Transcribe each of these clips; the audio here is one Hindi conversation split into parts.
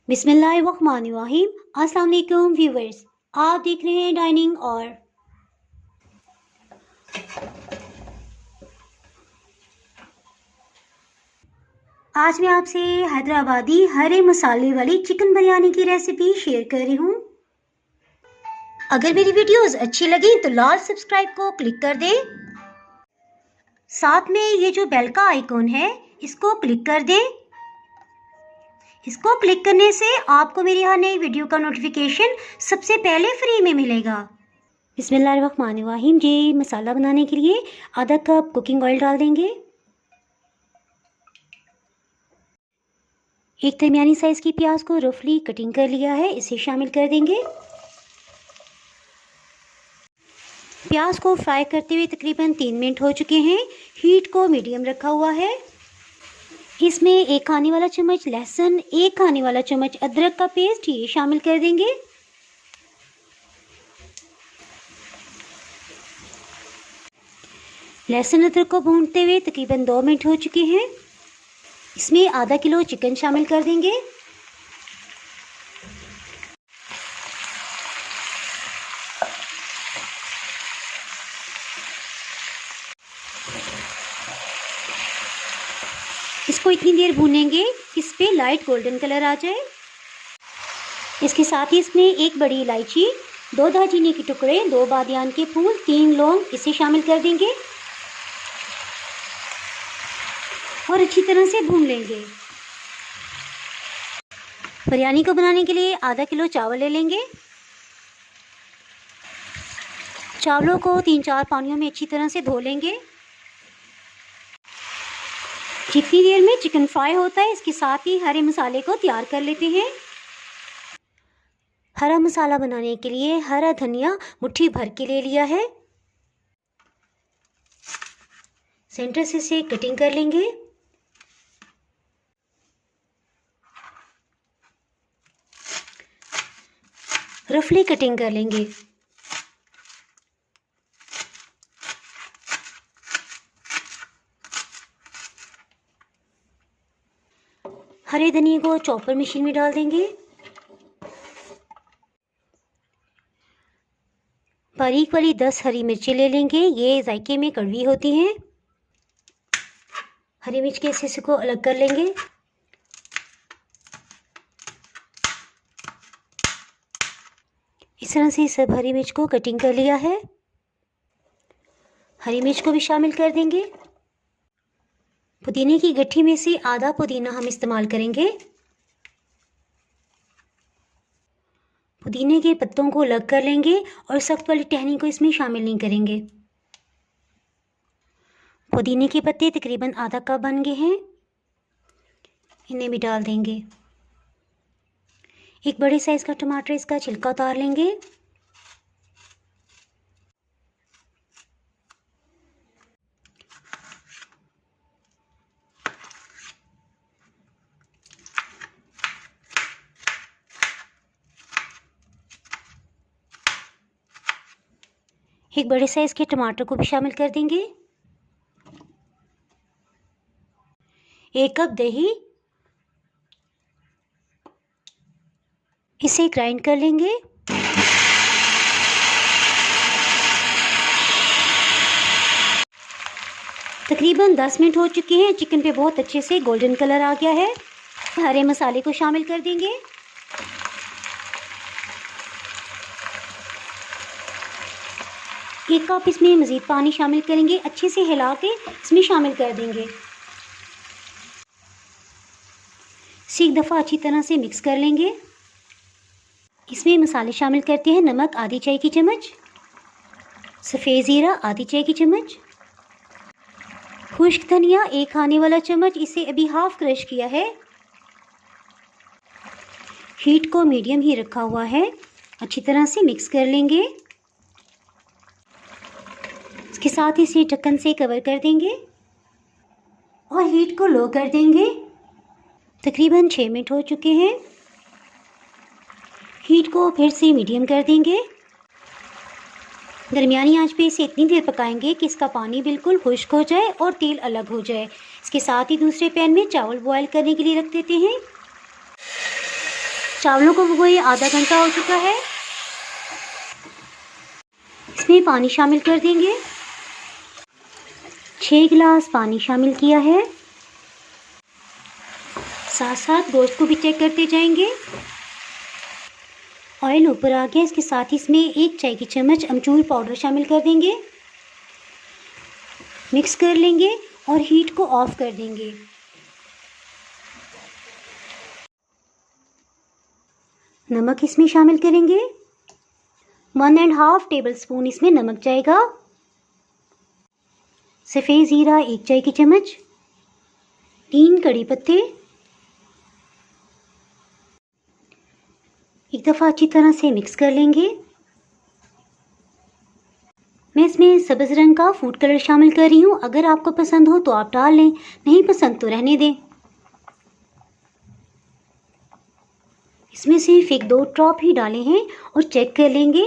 बिस्मिल्लाहिर्रहमानिर्रहीम। अस्सलाम वालेकुम व्यूवर्स, आप देख रहे हैं डाइनिंग और आज मैं आपसे हैदराबादी हरे मसाले वाली चिकन बिरयानी की रेसिपी शेयर कर रही हूँ। अगर मेरी वीडियोस अच्छी लगी तो लाल सब्सक्राइब को क्लिक कर दें। साथ में ये जो बेल का आइकॉन है इसको क्लिक कर दें। इसको क्लिक करने से आपको मेरी हर नई वीडियो का नोटिफिकेशन सबसे पहले फ्री में मिलेगा। बिस्मिल्लाहिर्रहमानिर्रहीम। जी मसाला बनाने के लिए आधा कप कुकिंग ऑयल डाल देंगे। एक दरमियानी साइज की प्याज को रफली कटिंग कर लिया है, इसे शामिल कर देंगे। प्याज को फ्राई करते हुए तकरीबन 3 मिनट हो चुके हैं। हीट को मीडियम रखा हुआ है। इसमें 1 खाने वाला चम्मच लहसुन, 1 खाने वाला चम्मच अदरक का पेस्ट ये शामिल कर देंगे। लहसुन अदरक को भूनते हुए तकरीबन 2 मिनट हो चुके हैं। इसमें आधा किलो चिकन शामिल कर देंगे। इसको इतनी देर भूनेंगे इस पे लाइट गोल्डन कलर आ जाए। इसके साथ ही इसमें 1 बड़ी इलायची, 2 दालचीनी के टुकड़े, 2 बादियान के फूल, 3 लौंग इसे शामिल कर देंगे और अच्छी तरह से भून लेंगे। बिरयानी को बनाने के लिए आधा किलो चावल ले लेंगे। चावलों को 3-4 पानियों में अच्छी तरह से धो लेंगे। जितनी देर में चिकन फ्राई होता है इसके साथ ही हरे मसाले को तैयार कर लेते हैं। हरा मसाला बनाने के लिए हरा धनिया मुट्ठी भर के ले लिया है। सेंटर से इसे कटिंग कर लेंगे। रफली कटिंग कर लेंगे। हरे धनिया को चॉपर मशीन में डाल देंगे। बारीक वाली 10 हरी मिर्चें ले लेंगे, ये जायके में कड़वी होती हैं। हरी मिर्च के हिस्से को अलग कर लेंगे। इस तरह से सब हरी मिर्च को कटिंग कर लिया है। हरी मिर्च को भी शामिल कर देंगे। पुदीने की गट्ठी में से आधा पुदीना हम इस्तेमाल करेंगे। पुदीने के पत्तों को अलग कर लेंगे और सख्त वाली टहनी को इसमें शामिल नहीं करेंगे। पुदीने के पत्ते तकरीबन आधा कप बन गए हैं, इन्हें भी डाल देंगे। एक बड़े साइज का टमाटर, इसका छिलका उतार लेंगे। एक बड़े साइज के टमाटर को भी शामिल कर देंगे। 1 कप दही, इसे ग्राइंड कर लेंगे। तकरीबन 10 मिनट हो चुके हैं। चिकन पे बहुत अच्छे से गोल्डन कलर आ गया है। हरे मसाले को शामिल कर देंगे। एक कप इसमें मज़ीद पानी शामिल करेंगे, अच्छे से हिला के इसमें शामिल कर देंगे। इसे एक दफ़ा अच्छी तरह से मिक्स कर लेंगे। इसमें मसाले शामिल करते हैं। नमक आधी चाय की चम्मच, सफ़ेद ज़ीरा आधी चाय की चम्मच, खुश्क धनिया 1 खाने वाला चम्मच, इसे अभी हाफ क्रश किया है। हीट को मीडियम ही रखा हुआ है। अच्छी तरह से मिक्स कर लेंगे। इसके साथ ही इसे ढक्कन से कवर कर देंगे और हीट को लो कर देंगे। तकरीबन 6 मिनट हो चुके हैं। हीट को फिर से मीडियम कर देंगे। दरमियानी आंच पे इसे इतनी देर पकाएंगे कि इसका पानी बिल्कुल खुश्क हो जाए और तेल अलग हो जाए। इसके साथ ही दूसरे पैन में चावल बॉयल करने के लिए रख देते हैं। चावलों को भिगोए आधा घंटा हो चुका है। इसमें पानी शामिल कर देंगे। 6 गिलास पानी शामिल किया है। साथ साथ गोश्त को भी चेक करते जाएंगे। ऑयल ऊपर आ गया, इसके साथ ही इसमें 1 चाय की चम्मच अमचूर पाउडर शामिल कर देंगे। मिक्स कर लेंगे और हीट को ऑफ कर देंगे। नमक इसमें शामिल करेंगे। 1.5 टेबल स्पून इसमें नमक जाएगा। सफ़ेद ज़ीरा 1 चाय की चम्मच। 3 कड़ी पत्ते। एक दफ़ा अच्छी तरह से मिक्स कर लेंगे। मैं इसमें सब्ज़ रंग का फूड कलर शामिल कर रही हूँ। अगर आपको पसंद हो तो आप डाल लें, नहीं पसंद तो रहने दें। इसमें सिर्फ 1-2 ड्रॉप ही डाले हैं और चेक कर लेंगे।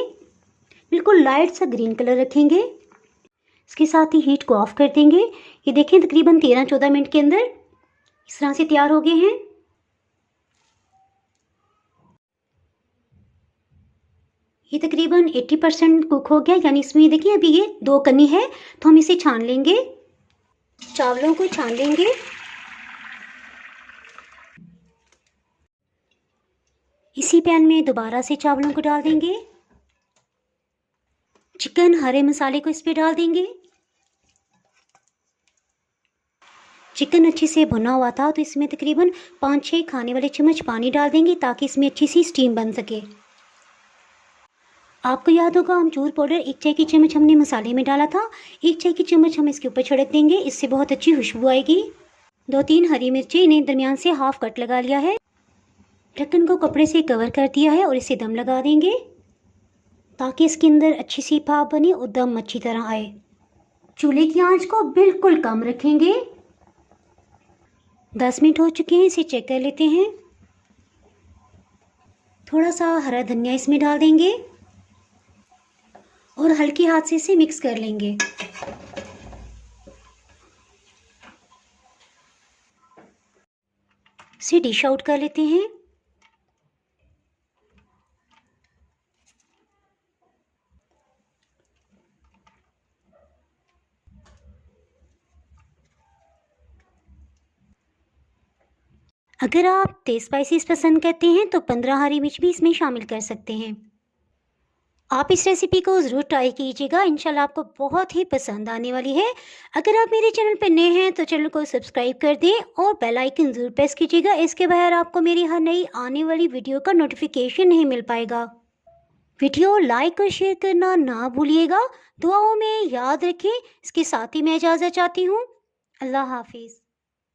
बिल्कुल लाइट सा ग्रीन कलर रखेंगे। इसके साथ ही हीट को ऑफ कर देंगे। ये देखें तकरीबन 13-14 मिनट के अंदर इस तरह से तैयार हो गए हैं। ये तकरीबन 80% कुक हो गया, यानी इसमें देखिए अभी ये 2 कनी है, तो हम इसे छान लेंगे। चावलों को छान लेंगे। इसी पैन में दोबारा से चावलों को डाल देंगे। चिकन हरे मसाले को इस पे डाल देंगे। चिकन अच्छे से भुना हुआ था, तो इसमें तकरीबन 5-6 खाने वाले चम्मच पानी डाल देंगे ताकि इसमें अच्छी सी स्टीम बन सके। आपको याद होगा अमचूर पाउडर 1 चाय की चम्मच हमने मसाले में डाला था। 1 चाय की चम्मच हम इसके ऊपर छिड़क देंगे, इससे बहुत अच्छी खुशबू आएगी। 2-3 हरी मिर्ची इन्हें दरमियान से हाफ कट लगा लिया है। ढक्कन को कपड़े से कवर कर दिया है और इसे दम लगा देंगे ताकि इसके अंदर अच्छी सी भाप बने और दम अच्छी तरह आए। चूल्हे की आंच को बिल्कुल कम रखेंगे। 10 मिनट हो चुके हैं, इसे चेक कर लेते हैं। थोड़ा सा हरा धनिया इसमें डाल देंगे और हल्के हाथ से इसे मिक्स कर लेंगे। इसे डिश आउट कर लेते हैं। अगर आप तेज़ स्पाइसेस पसंद करते हैं तो 15 हरी मिर्च भी इसमें शामिल कर सकते हैं। आप इस रेसिपी को ज़रूर ट्राई कीजिएगा, इंशाल्लाह आपको बहुत ही पसंद आने वाली है। अगर आप मेरे चैनल पर नए हैं तो चैनल को सब्सक्राइब कर दें और बेल आइकन ज़रूर प्रेस कीजिएगा। इसके बगैर आपको मेरी हर नई आने वाली वीडियो का नोटिफिकेशन नहीं मिल पाएगा। वीडियो लाइक और शेयर करना ना भूलिएगा। दुआओं में याद रखें। इसके साथ ही मैं इजाज़त चाहती हूँ। अल्लाह हाफिज़।